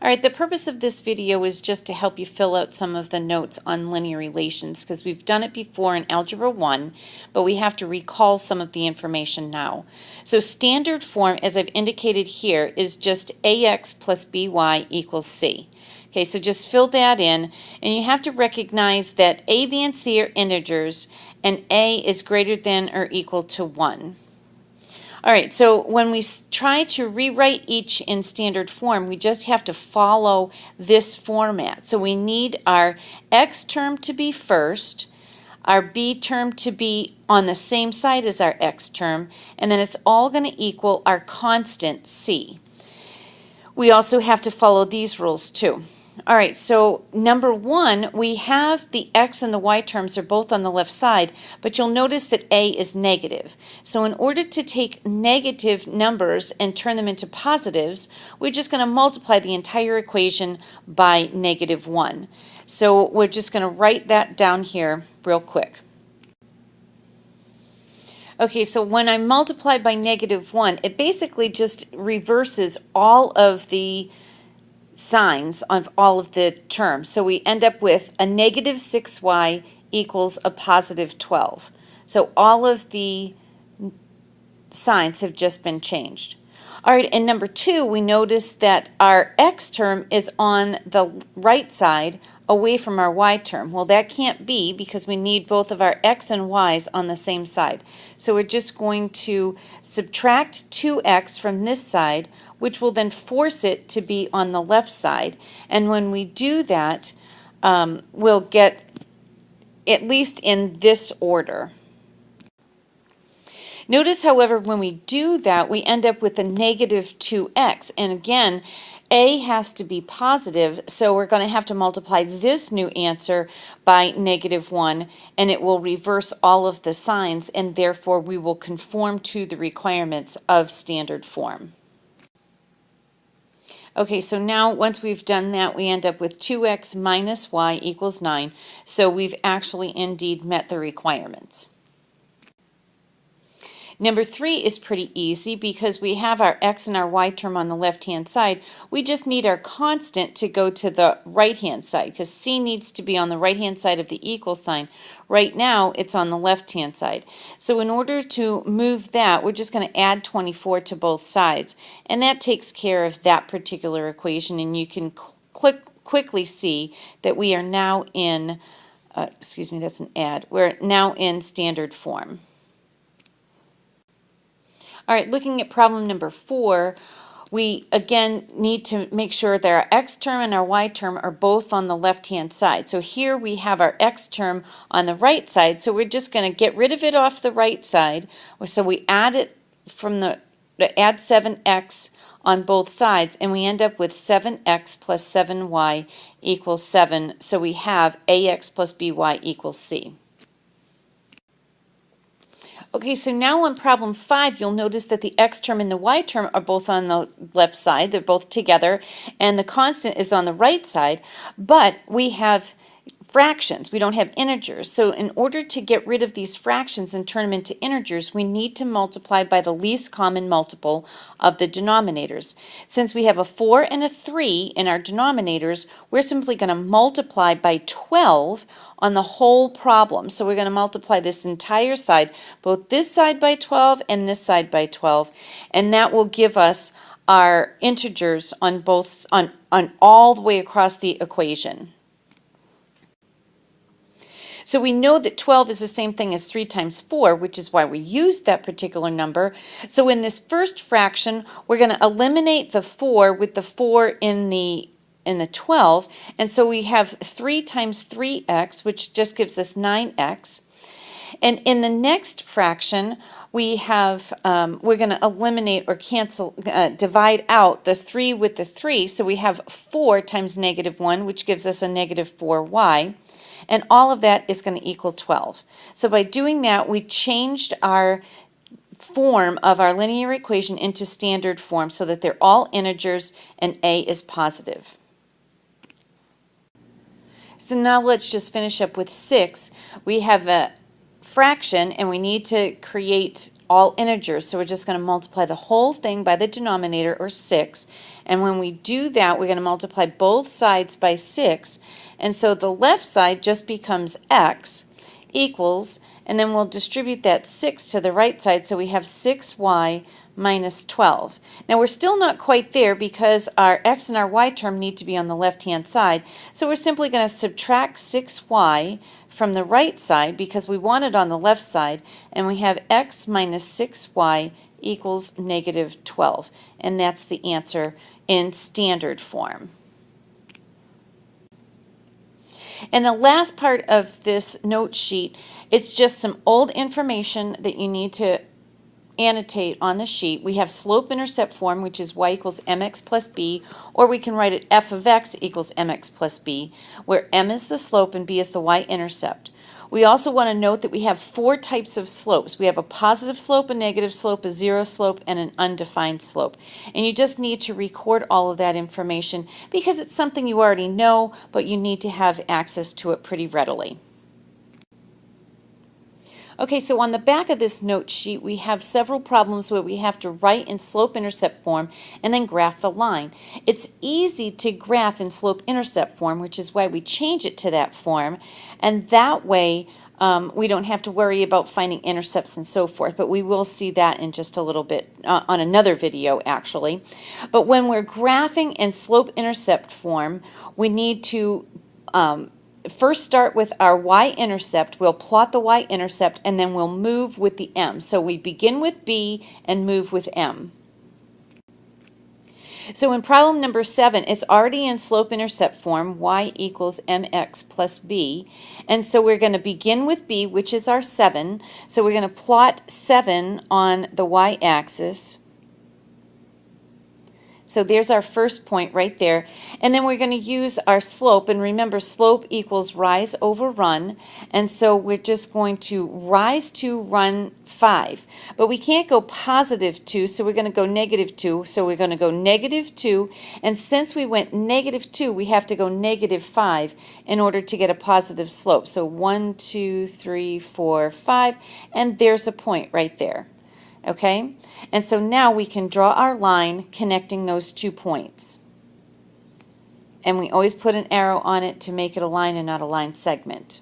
All right, the purpose of this video is just to help you fill out some of the notes on linear relations because we've done it before in Algebra 1, but we have to recall some of the information now. So standard form, as I've indicated here, is just ax plus by equals c. Okay, so just fill that in, and you have to recognize that a, b, and c are integers, and a is greater than or equal to 1. All right, so when we try to rewrite each in standard form, we just have to follow this format. So we need our x term to be first, our b term to be on the same side as our x term, and then it's all going to equal our constant c. We also have to follow these rules too. All right, so number 1, we have the x and the y terms are both on the left side, but you'll notice that a is negative. So in order to take negative numbers and turn them into positives, we're just going to multiply the entire equation by -1. So we're just going to write that down here real quick. Okay, so when I multiply by -1, it basically just reverses all of the signs of all of the terms. So we end up with a -6y equals a +12. So all of the signs have just been changed. All right, and number 2, we notice that our x term is on the right side away from our y term. Well, that can't be because we need both of our x and y's on the same side. So we're just going to subtract 2x from this side, which will then force it to be on the left side. And when we do that, we'll get at least in this order. Notice, however, when we do that, we end up with a -2x. And again, a has to be positive, so we're going to have to multiply this new answer by -1, and it will reverse all of the signs, and therefore we will conform to the requirements of standard form. Okay, so now once we've done that, we end up with 2x minus y equals 9, so we've actually indeed met the requirements. Number 3 is pretty easy because we have our x and our y term on the left-hand side. We just need our constant to go to the right-hand side because c needs to be on the right-hand side of the equal sign. Right now, it's on the left-hand side. So in order to move that, we're just going to add 24 to both sides. And that takes care of that particular equation, and you can quickly see that we are now in, that's an add, we're now in standard form. All right, looking at problem number 4, we again need to make sure that our x term and our y term are both on the left-hand side. So here we have our x term on the right side, so we're just going to get rid of it off the right side. So we add it add 7x on both sides, and we end up with 7x plus 7y equals 7. So we have ax plus by equals c. Okay, so now on problem 5, you'll notice that the x term and the y term are both on the left side. They're both together, and the constant is on the right side, but we have fractions. We don't have integers. So in order to get rid of these fractions and turn them into integers, we need to multiply by the least common multiple of the denominators. Since we have a 4 and a 3 in our denominators, we're simply going to multiply by 12 on the whole problem. So we're going to multiply this entire side, both this side by 12 and this side by 12, and that will give us our integers on both on all the way across the equation. So we know that 12 is the same thing as 3 times 4, which is why we used that particular number. So in this first fraction, we're going to eliminate the 4 with the 4 in the 12, and so we have 3 times 3x, which just gives us 9x. And in the next fraction, we have, we're going to eliminate or cancel, divide out the 3 with the 3, so we have 4 times -1, which gives us a -4y. And all of that is going to equal 12. So by doing that, we changed our form of our linear equation into standard form so that they're all integers and a is positive. So now let's just finish up with 6. We have a fraction, and we need to create all integers, so we're just going to multiply the whole thing by the denominator, or 6. And when we do that, we're going to multiply both sides by 6. And so the left side just becomes x equals, and then we'll distribute that 6 to the right side, so we have 6y minus 12. Now we're still not quite there because our x and our y term need to be on the left-hand side, so we're simply going to subtract 6y from the right side because we want it on the left side, and we have x minus 6y equals negative 12, and that's the answer in standard form. And the last part of this note sheet, it's just some old information that you need to annotate on the sheet. We have slope-intercept form, which is y equals mx plus b, or we can write it f of x equals mx plus b, where m is the slope and b is the y-intercept. We also want to note that we have 4 types of slopes. We have a positive slope, a negative slope, a zero slope, and an undefined slope. And you just need to record all of that information because it's something you already know, but you need to have access to it pretty readily. Okay, so on the back of this note sheet, we have several problems where we have to write in slope-intercept form and then graph the line. It's easy to graph in slope-intercept form, which is why we change it to that form, and that way we don't have to worry about finding intercepts and so forth, but we will see that in just a little bit on another video, actually. But when we're graphing in slope-intercept form, we need to first start with our y-intercept. We'll plot the y-intercept and then we'll move with the m. So we begin with b and move with m. So in problem number 7, it's already in slope-intercept form, y equals mx plus b. And so we're going to begin with b, which is our 7. So we're going to plot 7 on the y-axis. So there's our first point right there. And then we're going to use our slope. And remember, slope equals rise over run. And so we're just going to rise to run 5. But we can't go positive 2, so we're going to go negative 2. So we're going to go negative 2. And since we went negative 2, we have to go negative 5 in order to get a positive slope. So 1, 2, 3, 4, 5. And there's a point right there. Okay? And so now we can draw our line connecting those 2 points. And we always put an arrow on it to make it a line and not a line segment.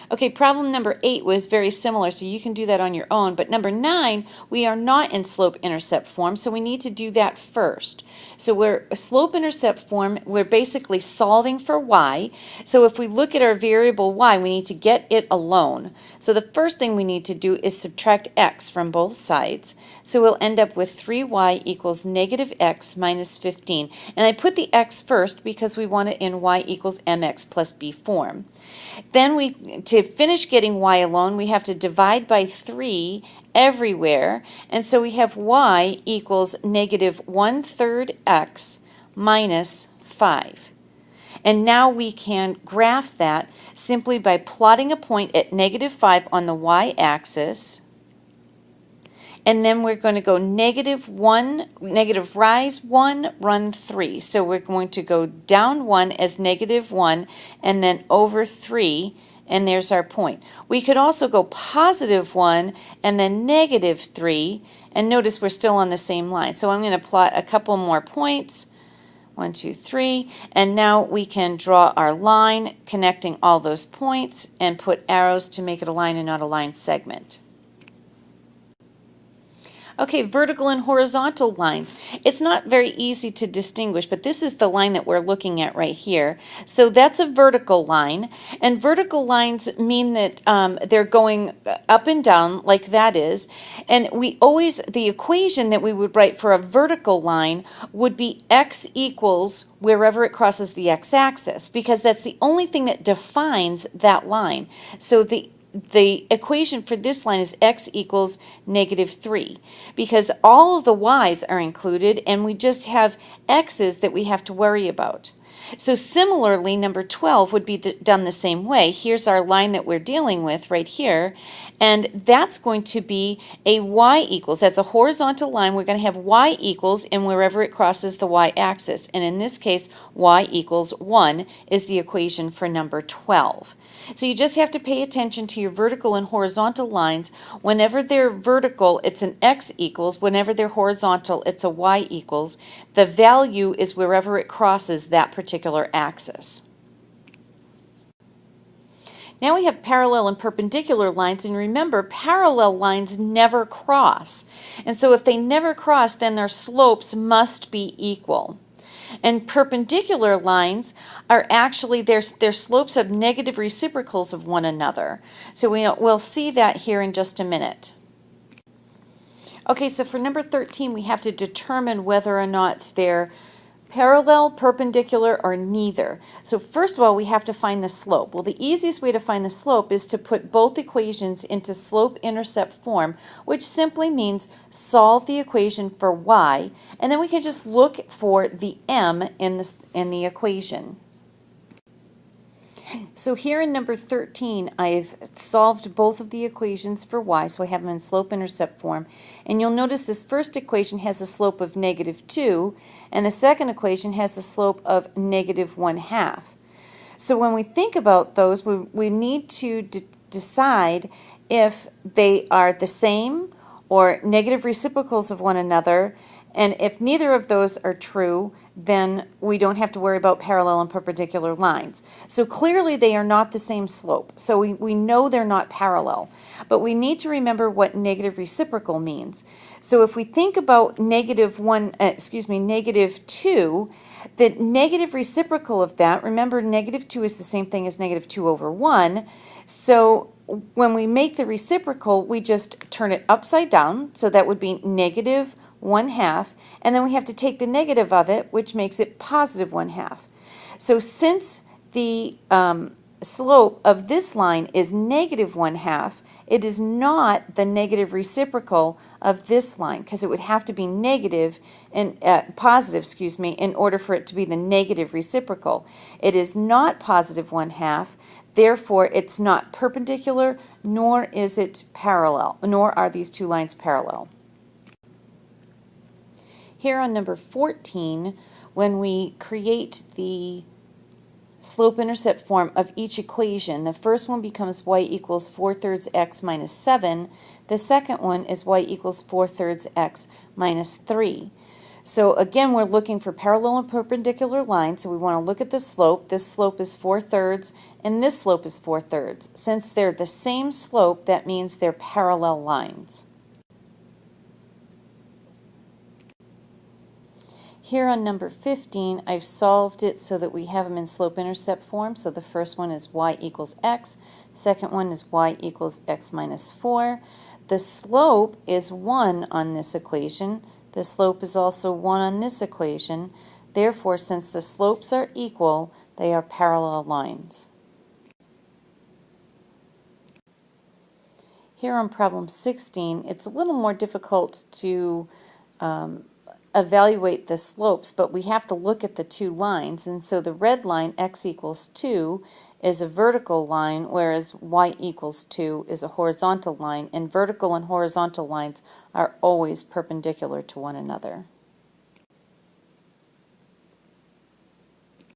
Okay, problem number 8 was very similar, so you can do that on your own. But number 9, we are not in slope-intercept form, so we need to do that first. So we're slope-intercept form, we're basically solving for y. So if we look at our variable y, we need to get it alone. So the first thing we need to do is subtract x from both sides. So we'll end up with 3y equals negative x minus 15. And I put the x first because we want it in y equals mx plus b form. Then to finish getting y alone, we have to divide by 3 everywhere. And so we have y equals negative 1/3 x minus 5. And now we can graph that simply by plotting a point at negative 5 on the y-axis. And then we're going to go negative rise 1, run 3. So we're going to go down 1 as negative 1 and then over 3, and there's our point. We could also go positive 1 and then negative 3, and notice we're still on the same line. So I'm going to plot a couple more points. 1, 2, 3, and now we can draw our line connecting all those points and put arrows to make it a line and not a line segment. Okay, vertical and horizontal lines. It's not very easy to distinguish, but this is the line that we're looking at right here. So that's a vertical line, and vertical lines mean that they're going up and down like that is, and the equation that we would write for a vertical line would be x equals wherever it crosses the x-axis, because that's the only thing that defines that line. So the equation for this line is x equals negative 3, because all of the y's are included and we just have x's that we have to worry about. So similarly, number 12 would be done the same way. Here's our line that we're dealing with right here, and that's going to be a y equals. That's a horizontal line. We're going to have y equals in wherever it crosses the y-axis, and in this case, y equals 1 is the equation for number 12. So you just have to pay attention to your vertical and horizontal lines. Whenever they're vertical, it's an x equals. Whenever they're horizontal, it's a y equals. The value is wherever it crosses that particular axis. Now we have parallel and perpendicular lines, and remember, parallel lines never cross. And so if they never cross, then their slopes must be equal. And perpendicular lines are actually, their slopes of negative reciprocals of one another. So we'll see that here in just a minute. Okay, so for number 13, we have to determine whether or not they're parallel, perpendicular, or neither. So first of all, we have to find the slope. Well, the easiest way to find the slope is to put both equations into slope-intercept form, which simply means solve the equation for y, and then we can just look for the m in the equation. So here in number 13, I've solved both of the equations for y, so I have them in slope-intercept form. And you'll notice this first equation has a slope of -2, and the second equation has a slope of -1/2. So when we think about those, we need to decide if they are the same or negative reciprocals of one another. And if neither of those are true, then we don't have to worry about parallel and perpendicular lines. So clearly they are not the same slope. So we know they're not parallel. But we need to remember what negative reciprocal means. So if we think about -2, the negative reciprocal of that, remember -2 is the same thing as -2/1. So when we make the reciprocal, we just turn it upside down. So that would be -1/2, and then we have to take the negative of it, which makes it +1/2. So since the slope of this line is -1/2, it is not the negative reciprocal of this line, because it would have to be positive, in order for it to be the negative reciprocal. It is not +1/2, therefore it's not perpendicular, nor is it parallel, nor are these two lines parallel. Here on number 14, when we create the slope-intercept form of each equation, the first one becomes y equals 4/3 x minus 7. The second one is y equals 4/3 x minus 3. So again, we're looking for parallel and perpendicular lines, so we want to look at the slope. This slope is 4/3, and this slope is 4/3. Since they're the same slope, that means they're parallel lines. Here on number 15, I've solved it so that we have them in slope-intercept form. So the first one is y equals x, second one is y equals x minus 4. The slope is 1 on this equation. The slope is also 1 on this equation. Therefore, since the slopes are equal, they are parallel lines. Here on problem 16, it's a little more difficult to evaluate the slopes, but we have to look at the two lines. And so the red line, x equals 2, is a vertical line, whereas y equals 2 is a horizontal line, and vertical and horizontal lines are always perpendicular to one another.